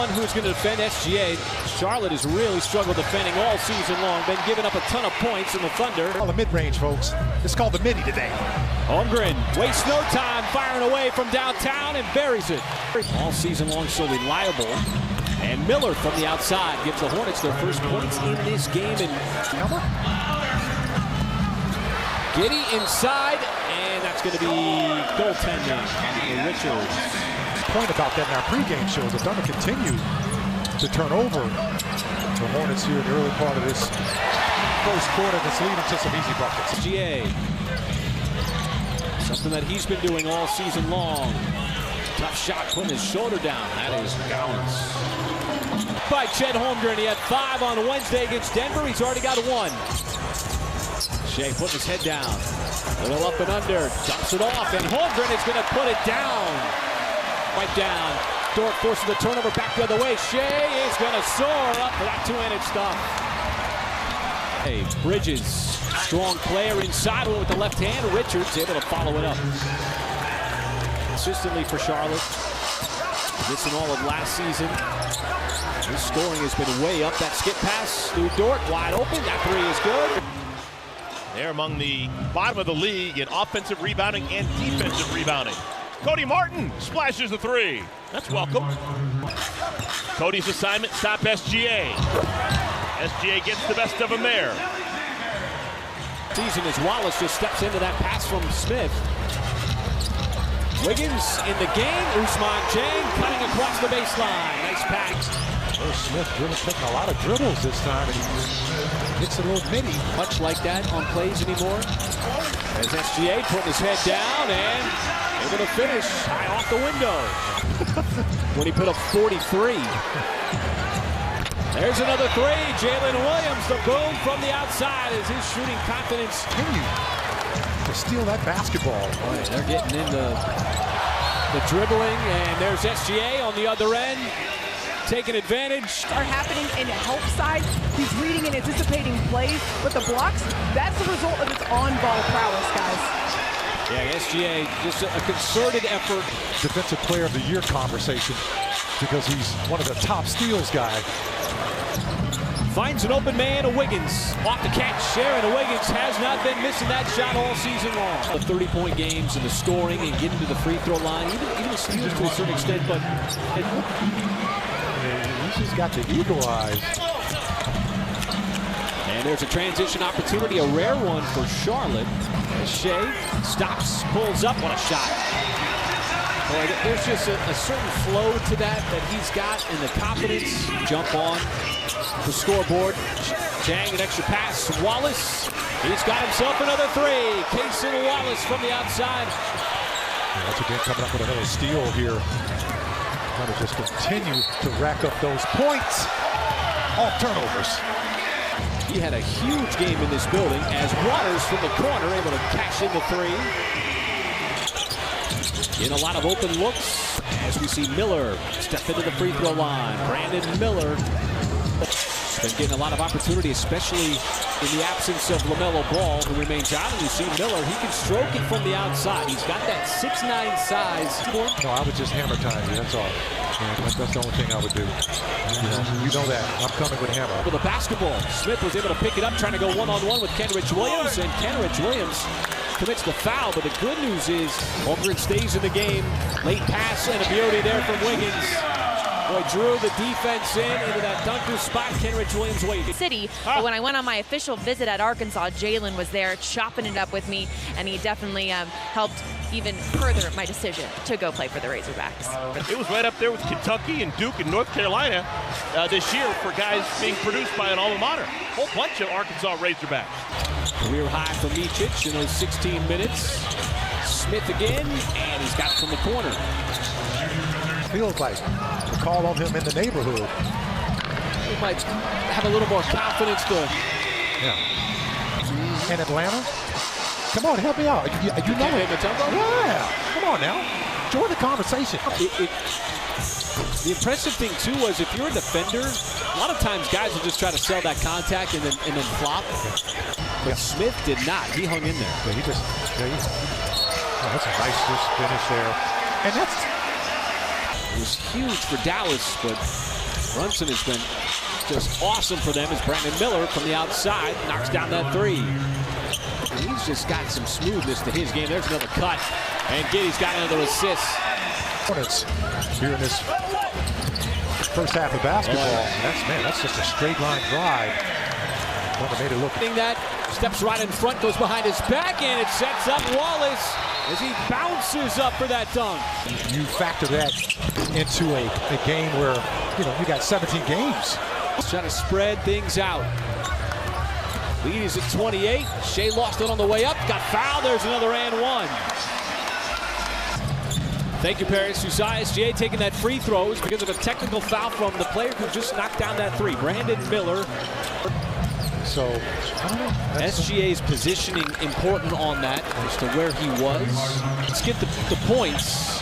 Who's going to defend SGA? Charlotte has really struggled defending all season long. Been giving up a ton of points in the Thunder. Call the mid-range, folks. It's called the midi today. Holmgren wastes no time firing away from downtown and buries it. All season long, so reliable. And Miller from the outside gives the Hornets their first points in this game. And Giddy inside, and that's going to be goaltending for Richards. Point about that in our pregame show. The Thunder continue to turn over the Hornets here in the early part of this first quarter that's leading to some easy buckets. SGA, something that he's been doing all season long. Tough shot, putting his shoulder down. That is Gallons. By Chet Holmgren, he had 5 on Wednesday against Denver. He's already got 1. Shea putting his head down. Little up and under, dumps it off, and Holmgren is going to put it down. Right down. Dort forces the turnover back the other way. Shea is going to soar up for that two-handed stuff. Hey, Bridges, strong player inside with the left hand. Richards able to follow it up. Consistently for Charlotte. This and all of last season. His scoring has been way up. That skip pass to Dort, wide open. That three is good. They're among the bottom of the league in offensive rebounding and defensive rebounding. Cody Martin splashes the three. That's welcome. Cody's assignment, stop SGA. SGA gets the best of him there. Season as Wallace just steps into that pass from Smith. Wiggins in the game. Ousmane Dieng cutting across the baseline. Nice pass. Smith really taking a lot of dribbles this time. And he hits a little midi. Much like that on plays anymore. As SGA putting his head down and they're going to finish high off the window. When he put up 43. There's another three. Jalen Williams, the boom from the outside as his shooting confidence continue to steal that basketball. Right, they're getting into the dribbling, and there's SGA on the other end. Taking advantage. Are happening in the help side. He's reading and anticipating plays, but the blocks, that's the result of his on-ball prowess, guys. Yeah, SGA, just a concerted effort. Defensive Player of the Year conversation because he's one of the top steals guys. Finds an open man, a Wiggins. Off the catch, Sharon Wiggins has not been missing that shot all season long. The 30-point games and the scoring and getting to the free throw line, even the steals to a certain extent, but he's got the eagle eyes. And there's a transition opportunity, a rare one for Charlotte. As Shea stops, pulls up, what a shot. Boy, there's just a certain flow to that he's got, and the confidence. Jump on the scoreboard. Dieng, an extra pass. Wallace, he's got himself another three. Cason Wallace from the outside. Once again, coming up with another steal here. Going to just continue to rack up those points off turnovers. He had a huge game in this building as Waters from the corner able to cash in the three. In a lot of open looks as we see Miller step into the free throw line. Brandon Miller has been getting a lot of opportunity, especially in the absence of LaMelo Ball, who remains out. And you see Miller, he can stroke it from the outside. He's got that 6'9" size. No, I would just hammer time you, that's all. Yeah, that's the only thing I would do. You know that. I'm coming with hammer. For the basketball, Smith was able to pick it up, trying to go one-on-one with Kenrich Williams, and Kenrich Williams commits the foul, but the good news is Holmgren stays in the game. Late pass and a beauty there from Wiggins. Boy, drew the defense into that dunker spot. Kenrich Williams waiting. City, but when I went on my official visit at Arkansas, Jalen was there chopping it up with me, and he definitely helped even further my decision to go play for the Razorbacks. It was right up there with Kentucky and Duke and North Carolina this year for guys being produced by an alma mater. A whole bunch of Arkansas Razorbacks. Career high for Micic in those 16 minutes. Smith again, and he's got it from the corner. Feels like the call on him in the neighborhood. He might have a little more confidence to... Yeah. In Atlanta? Come on, help me out. You know it. Yeah. Come on now. Join the conversation. The impressive thing, too, was if you're a defender, a lot of times guys will just try to sell that contact and then flop. But Smith did not. He hung in there. Yeah, that's a nice just finish there. And that's was huge for Dallas, but Brunson has been just awesome for them as Brandon Miller from the outside knocks down that three. And he's just got some smoothness to his game. There's another cut, and Giddey's got another assist. Hornets here in this first half of basketball. That's just a straight line drive. Made it look. That steps right in front, goes behind his back, and it sets up Wallace as he bounces up for that dunk. You factor that into a game where you got 17 games. Trying to spread things out. Lead is at 28. Shea lost it on the way up. Got fouled. There's another and one. Thank you, Paris. SGA taking that free throws because of a technical foul from the player who just knocked down that three. Brandon Miller. So, I don't know. SGA's positioning important on that as to where he was. Let's get the points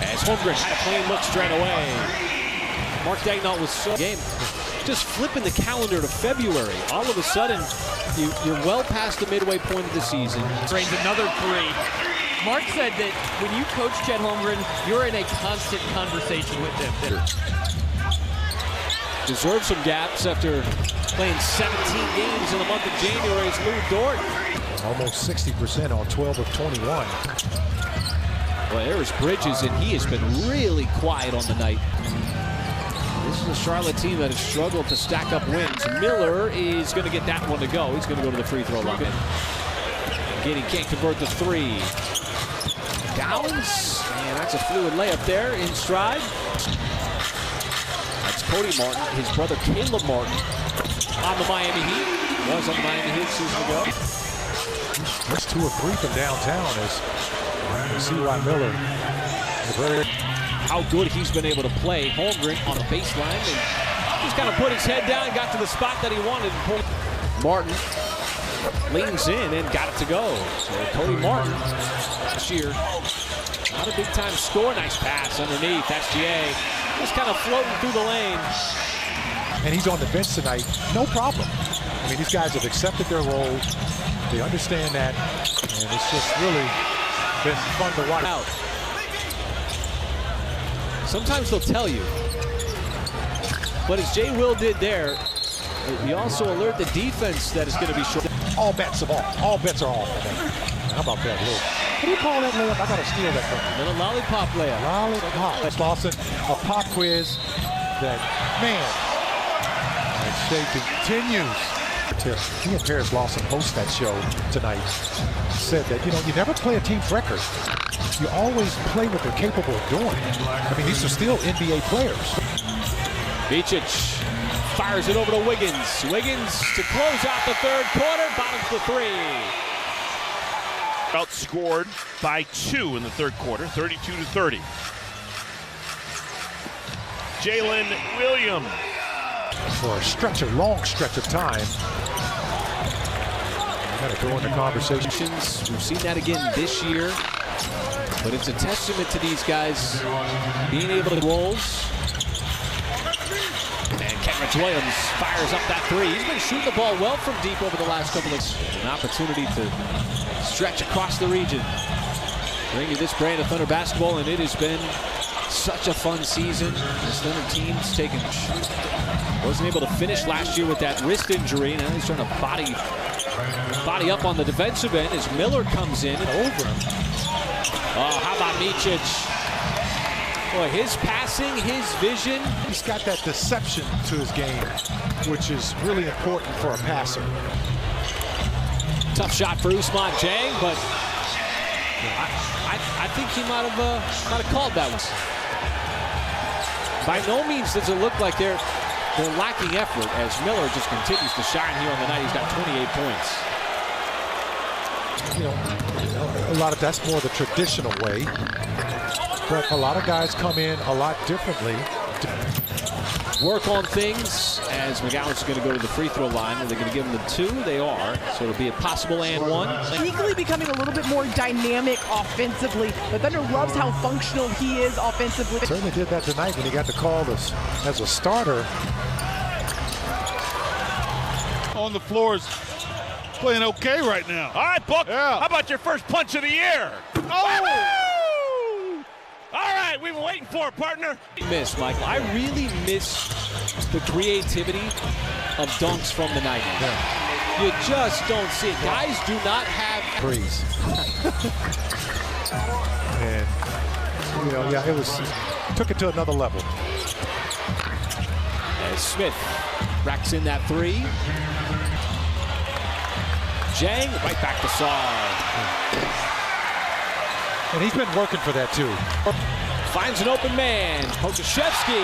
as Holmgren had a clean look straight away. Mark Daigneault was so game. Just flipping the calendar to February. All of a sudden, you're well past the midway point of the season. Drains another three. Mark said that when you coach Chet Holmgren, you're in a constant conversation with him. Deserves some gaps after playing 17 games in the month of January as Lou Dort. Almost 60% on 12 of 21. Well, there's Bridges, and he has been really quiet on the night. This is a Charlotte team that has struggled to stack up wins. Miller is going to get that one to go. He's going to go to the free throw line. Again, he can't convert the three. Gowns, and that's a fluid layup there in stride. That's Cody Martin, his brother Caleb Martin on the Miami Heat. Was on the Miami Heat a season ago. That's 2 or 3 from downtown as you see why Miller. How good he's been able to play. Holmgren on the baseline and just kind of put his head down and got to the spot that he wanted. Martin leans in and got it to go. So Cody Martin this year, not a big time score. Nice pass underneath. That's GA. Just kind of floating through the lane. And he's on the bench tonight. No problem. I mean, these guys have accepted their role. They understand that. And it's just really been fun to watch. Out. Sometimes they'll tell you. But as Jay Will did there, we also alert the defense that it's going to be short. All bets are off. All bets are off. How about that, Lou? What do you call that layup? I got to steal that from you. Little lollipop layup. Lollipop. That's Lawson. A pop quiz that, man. And Shea continues. He and Paris Lawson host that show tonight. Said that, you never play a team's record. You always play what they're capable of doing. I mean, these are still NBA players. Beacic fires it over to Wiggins. Wiggins to close out the third quarter. Bottoms the three. Outscored by 2 in the third quarter, 32-30. Jalen Williams. For a long stretch of time. Got to go into conversations. We've seen that again this year. But it's a testament to these guys being able to rolls. And Kenrich Williams fires up that three. He's been shooting the ball well from deep over the last couple of weeks. An opportunity to stretch across the region. Bring you this brand of Thunder basketball, and it has been such a fun season. This Thunder team's taken. Wasn't able to finish last year with that wrist injury. Now he's trying to body up on the defensive end as Miller comes in and over him. Oh, how about Beacic? Boy, his passing, his vision. He's got that deception to his game, which is really important for a passer. Tough shot for Ousmane Dieng, but I think he might have called that one. By no means does it look like they're lacking effort as Miller just continues to shine here on the night. He's got 28 points. A lot of that's more the traditional way, but a lot of guys come in a lot differently. Work on things as McGowan's going to go to the free throw line. Are they going to give him the 2? They are. So it'll be a possible and 1. Sneakily becoming a little bit more dynamic offensively. The Thunder loves how functional he is offensively. Certainly did that tonight when he got the call as a starter. On the floor is playing okay right now. All right, Book. Yeah. How about your first punch of the year? Oh! All right. night we've been waiting for, partner. Miss, Michael. I really miss the creativity of dunks from the 90s. Yeah. You just don't see it. Guys do not have Breeze. And, you know, yeah, it was, took it to another level. As Smith racks in that three. Jang right back to Saar. And he's been working for that too. Finds an open man. Pokusevski,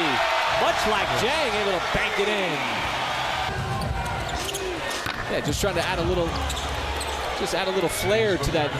much like Jang, able to bank it in. Yeah, just trying to add a little flair to that